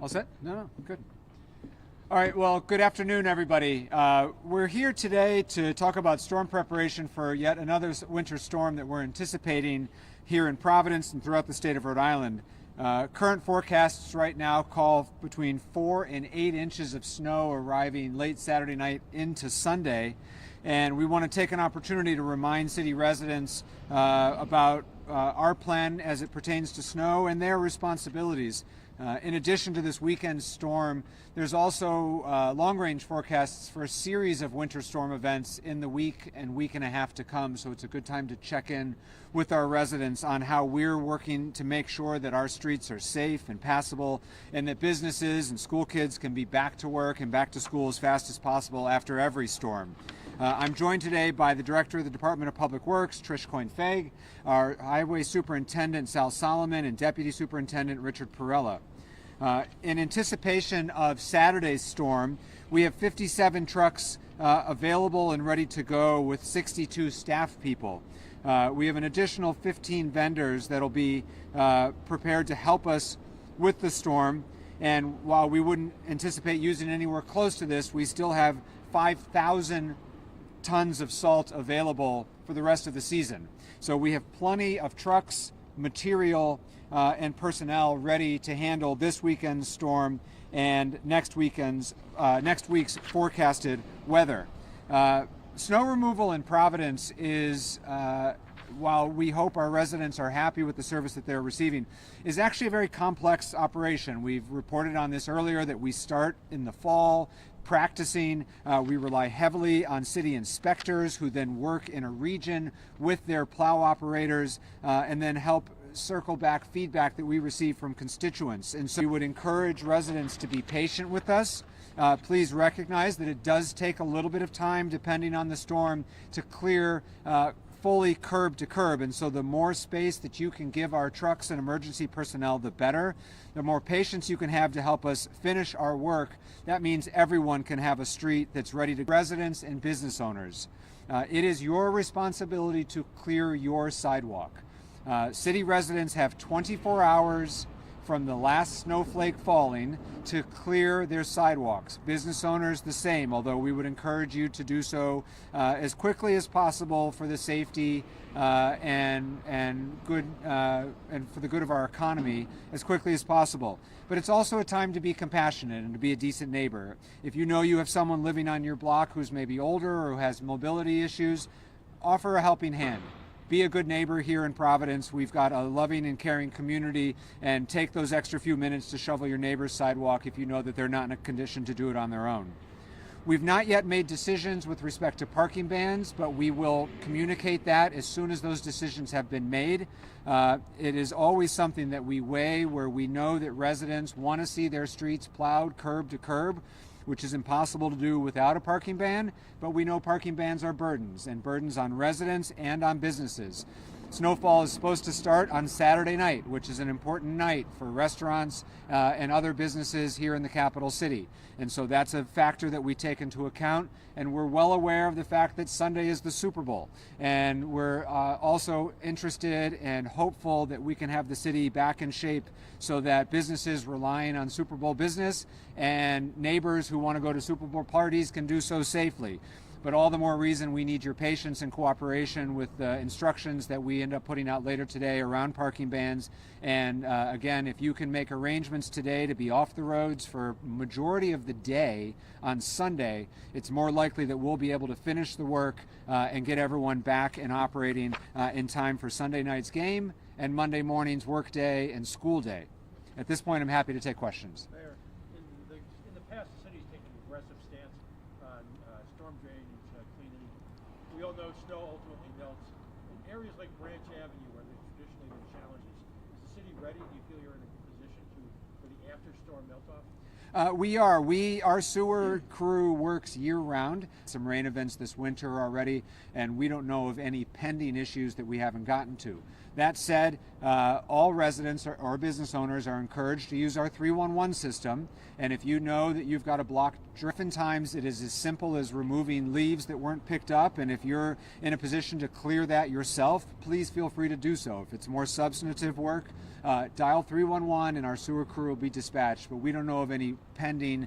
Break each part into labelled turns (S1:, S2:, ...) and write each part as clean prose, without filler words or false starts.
S1: All set? No, good. All right, well, good afternoon, everybody. We're here today to talk about storm preparation for yet another winter storm that we're anticipating here in Providence and throughout the state of Rhode Island. Current forecasts right now call between 4 and 8 inches of snow arriving late Saturday night into Sunday. And we want to take an opportunity to remind city residents about our plan as it pertains to snow and their responsibilities. In addition to this weekend storm, there's also long-range forecasts for a series of winter storm events in the week and week and a half to come. So it's a good time to check in with our residents on how we're working to make sure that our streets are safe and passable and that businesses and school kids can be back to work and back to school as fast as possible after every storm. I'm joined today by the Director of the Department of Public Works, Trish Coyne-Faig, our Highway Superintendent, Sal Solomon, and Deputy Superintendent Richard Perella. In anticipation of Saturday's storm, we have 57 trucks available and ready to go with 62 staff people. We have an additional 15 vendors that'll be prepared to help us with the storm. And while we wouldn't anticipate using anywhere close to this, we still have 5,000 tons of salt available for the rest of the season. So we have plenty of trucks, material, and personnel ready to handle this weekend's storm and next week's forecasted weather. Snow removal in Providence is, while we hope our residents are happy with the service that they're receiving, is actually a very complex operation. We've reported on this earlier that we start in the fall practicing. We rely heavily on city inspectors who then work in a region with their plow operators and then help circle back feedback that we receive from constituents. And so we would encourage residents to be patient with us. Please recognize that it does take a little bit of time, depending on the storm, to clear fully curb to curb. And so the more space that you can give our trucks and emergency personnel, the better. The more patience you can have to help us finish our work, that means everyone can have a street that's ready to residents and business owners. It is your responsibility to clear your sidewalk. City residents have 24 hours from the last snowflake falling to clear their sidewalks. Business owners the same, although we would encourage you to do so as quickly as possible for the safety and for the good of our economy as quickly as possible. But it's also a time to be compassionate and to be a decent neighbor. If you know you have someone living on your block who's maybe older or who has mobility issues, offer a helping hand. Be a good neighbor here in Providence. We've got a loving and caring community, and take those extra few minutes to shovel your neighbor's sidewalk if you know that they're not in a condition to do it on their own. We've not yet made decisions with respect to parking bans, but we will communicate that as soon as those decisions have been made. It is always something that we weigh where we know that residents want to see their streets plowed curb to curb, which is impossible to do without a parking ban, but we know parking bans are burdens, and burdens on residents and on businesses. Snowfall is supposed to start on Saturday night, which is an important night for restaurants and other businesses here in the capital city. And so that's a factor that we take into account. And we're well aware of the fact that Sunday is the Super Bowl. And we're also interested and hopeful that we can have the city back in shape so that businesses relying on Super Bowl business and neighbors who want to go to Super Bowl parties can do so safely. But all the more reason we need your patience and cooperation with the instructions that we end up putting out later today around parking bans. And again, if you can make arrangements today to be off the roads for majority of the day on Sunday, it's more likely that we'll be able to finish the work and get everyone back and operating in time for Sunday night's game and Monday morning's work day and school day. At this point, I'm happy to take questions.
S2: Mayor, in the past, the city's taken an aggressive stance on storm drainage cleaning. We all know snow ultimately melts. In areas like Branch Avenue, where there's traditionally been challenges, is the city ready? Do you feel you're in a position for the after-storm melt-off?
S1: We are. Our sewer crew works year-round. Some rain events this winter already, and we don't know of any pending issues that we haven't gotten to. That said, all residents or business owners are encouraged to use our 311 system. And if you know that you've got a blocked drain, oftentimes it is as simple as removing leaves that weren't picked up. And if you're in a position to clear that yourself, please feel free to do so. If it's more substantive work, dial 311 and our sewer crew will be dispatched. But we don't know of any pending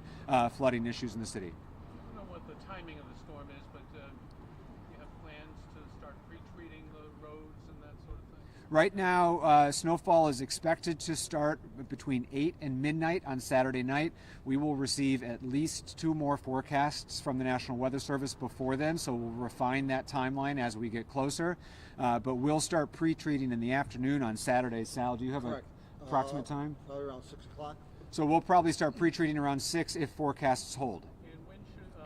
S1: flooding issues in the city.
S2: I don't know what the timing of the storm is, but you have plans to start pre-treating the roads and that sort of thing?
S1: Right now, snowfall is expected to start between 8 and midnight on Saturday night. We will receive at least 2 more forecasts from the National Weather Service before then, so we'll refine that timeline as we get closer. But we'll start pre-treating in the afternoon on Saturday. Sal, do you have an approximate time?
S3: Probably around 6 o'clock.
S1: So we'll probably start pre-treating around 6 if forecasts hold.
S2: And when should you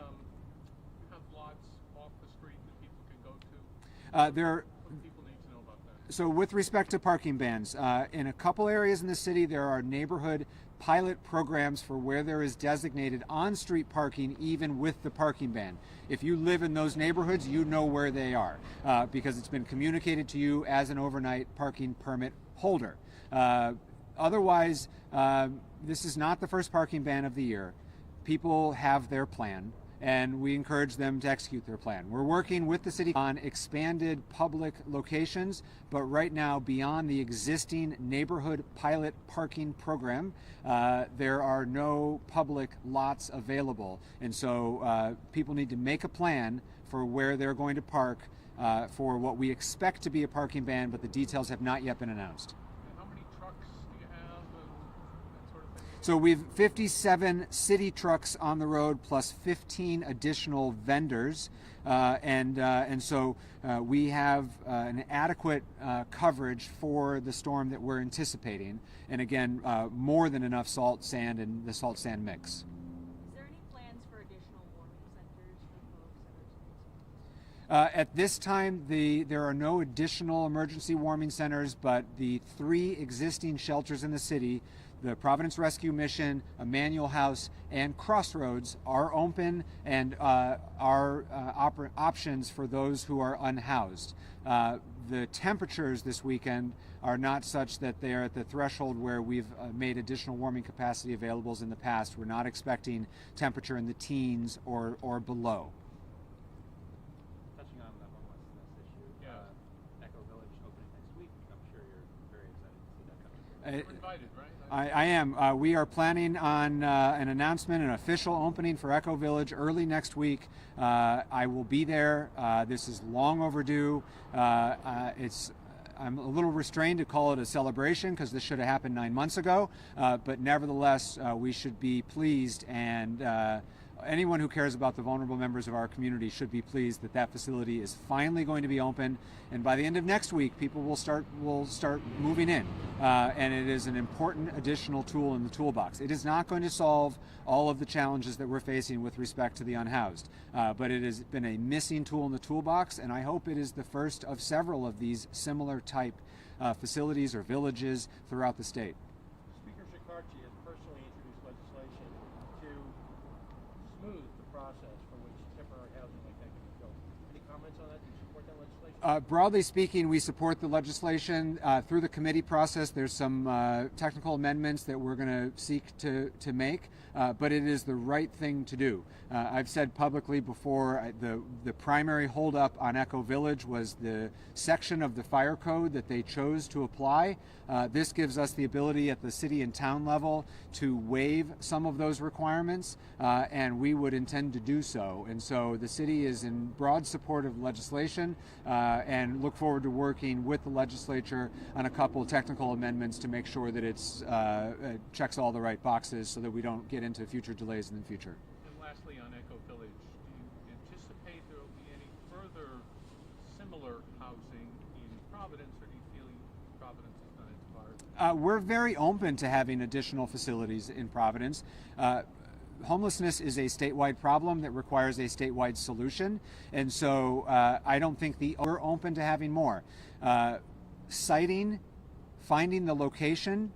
S2: have lots off the street that people can go to? What do people need to know about that?
S1: So with respect to parking bans, in a couple areas in the city, there are neighborhood pilot programs for where there is designated on-street parking even with the parking ban. If you live in those neighborhoods, you know where they are because it's been communicated to you as an overnight parking permit holder. Otherwise, this is not the first parking ban of the year. People have their plan, and we encourage them to execute their plan. We're working with the city on expanded public locations, but right now, beyond the existing neighborhood pilot parking program, there are no public lots available. And so people need to make a plan for where they're going to park for what we expect to be a parking ban, but the details have not yet been announced.
S2: And how many trucks do you have and that sort of thing?
S1: So we've 57 city trucks on the road plus 15 additional vendors, and so we have an adequate coverage for the storm that we're anticipating, and again, more than enough salt, sand, and the salt sand mix.
S4: Is there any plans for additional warming centers for folks that are experiencing?
S1: At this time, there are no additional emergency warming centers, but the 3 existing shelters in the city, the Providence Rescue Mission, Emmanuel House, and Crossroads, are open and are options for those who are unhoused. The temperatures this weekend are not such that they are at the threshold where we've made additional warming capacity available in the past. We're not expecting temperature in the teens or below.
S5: Touching on the homelessness issue, Echo Village opening next week. I'm sure you're very excited to see that coming.
S2: You're invited, right?
S1: I am. We are planning on an announcement, an official opening for Echo Village early next week. I will be there. This is long overdue. I'm a little restrained to call it a celebration because this should have happened 9 months ago, but nevertheless, we should be pleased, and anyone who cares about the vulnerable members of our community should be pleased that that facility is finally going to be open, and by the end of next week, people will start moving in, and it is an important additional tool in the toolbox. It is not going to solve all of the challenges that we're facing with respect to the unhoused, but it has been a missing tool in the toolbox, and I hope it is the first of several of these similar type facilities or villages throughout the state.
S2: Speaker Shikarchi has personally introduced legislation to smooth the process for which temporary housing like that can be built. Any comments on that? Do you support that legislation?
S1: Broadly speaking, we support the legislation. Through the committee process, there's some technical amendments that we're going to seek to make, but it is the right thing to do. I've said publicly before, the primary holdup on Echo Village was the section of the fire code that they chose to apply. This gives us the ability at the city and town level to waive some of those requirements, and we would intend to do so. And so the city is in broad support of legislation, and look forward to working with the legislature on a couple of technical amendments to make sure that it checks all the right boxes so that we don't get into future delays in the future.
S2: And lastly, on Echo Village, do you anticipate there will be any further similar housing in Providence, or do you feel Providence has done its part?
S1: We're very open to having additional facilities in Providence. Homelessness is a statewide problem that requires a statewide solution, and so I don't think we're open to having more. Siting, finding the location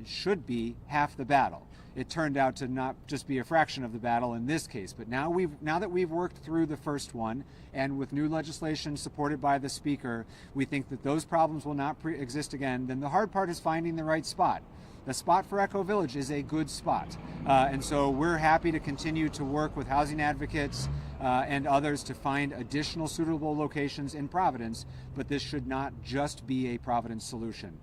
S1: should be half the battle. it turned out to not just be a fraction of the battle in this case. But now that we've worked through the first one, and with new legislation supported by the Speaker, we think that those problems will not exist again. Then the hard part is finding the right spot. The spot for Echo Village is a good spot. And so we're happy to continue to work with housing advocates and others to find additional suitable locations in Providence, but this should not just be a Providence solution.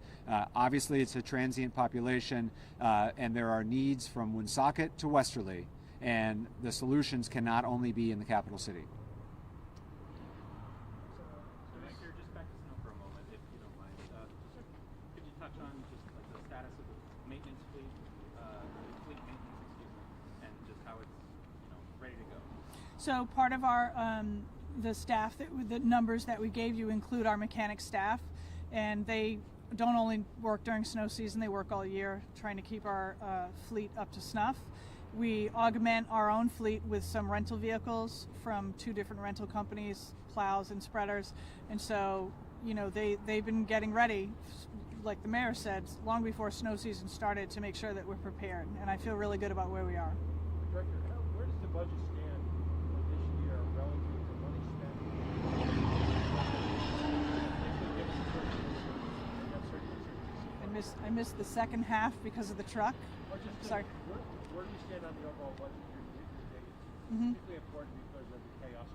S1: Obviously, it's a transient population, and there are needs from Woonsocket to Westerly, and the solutions cannot only be in the capital city.
S5: So Nick, here, just back to snow for a moment, if you don't mind. Could you touch on just like the status of the maintenance fleet, fleet maintenance, excuse me, and just how it's ready to go?
S3: So part of our the staff the numbers that we gave you include our mechanic staff, and they don't only work during snow season, they work all year trying to keep our fleet up to snuff. We augment our own fleet with some rental vehicles from 2 different rental companies, plows and spreaders, and so they've been getting ready, like the mayor said, long before snow season started, to make sure that we're prepared, and I feel really good about where we are.
S2: Director, where does the budget stand this year relative to money spent?
S3: I missed the second half because of the truck. Sorry.
S2: Where do you stand on the overall budget year to date? It's particularly important because of the chaos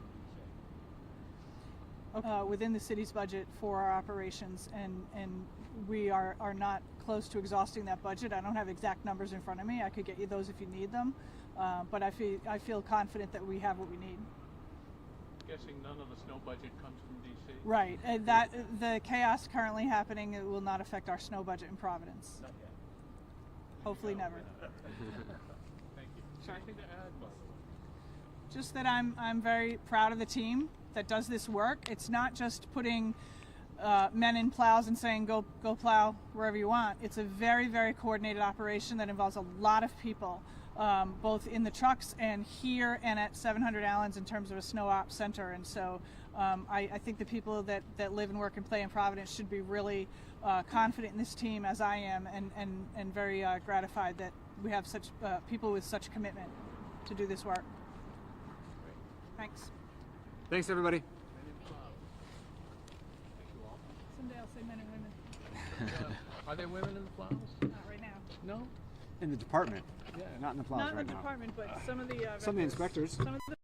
S2: of the
S3: Within the city's budget for our operations, and we are not close to exhausting that budget. I don't have exact numbers in front of me. I could get you those if you need them, but I feel confident that we have what we need.
S6: Guessing none of the snow budget comes from DC.
S3: Right, and that the chaos currently happening, it will not affect our snow budget in Providence.
S2: Not yet.
S3: Hopefully never.
S6: Thank you.
S3: Sorry.
S6: Anything to add, by the way?
S3: Just that I'm very proud of the team that does this work. It's not just putting men in plows and saying go plow wherever you want. It's a very, very coordinated operation that involves a lot of people, both in the trucks and here and at 700 Allens in terms of a snow ops center. And so I think the people that live and work and play in Providence should be really confident in this team, as I am, and very gratified that we have such people with such commitment to do this work. Thanks.
S1: Thanks, everybody.
S3: Someday I'll say men and women.
S6: Are there women in the plows?
S3: Not right now.
S6: No?
S1: In the department,
S6: Yeah.
S1: not in the plows
S3: Not in
S1: right
S3: the
S1: now.
S3: department, but some of the
S1: Some of the inspectors.
S3: Some of the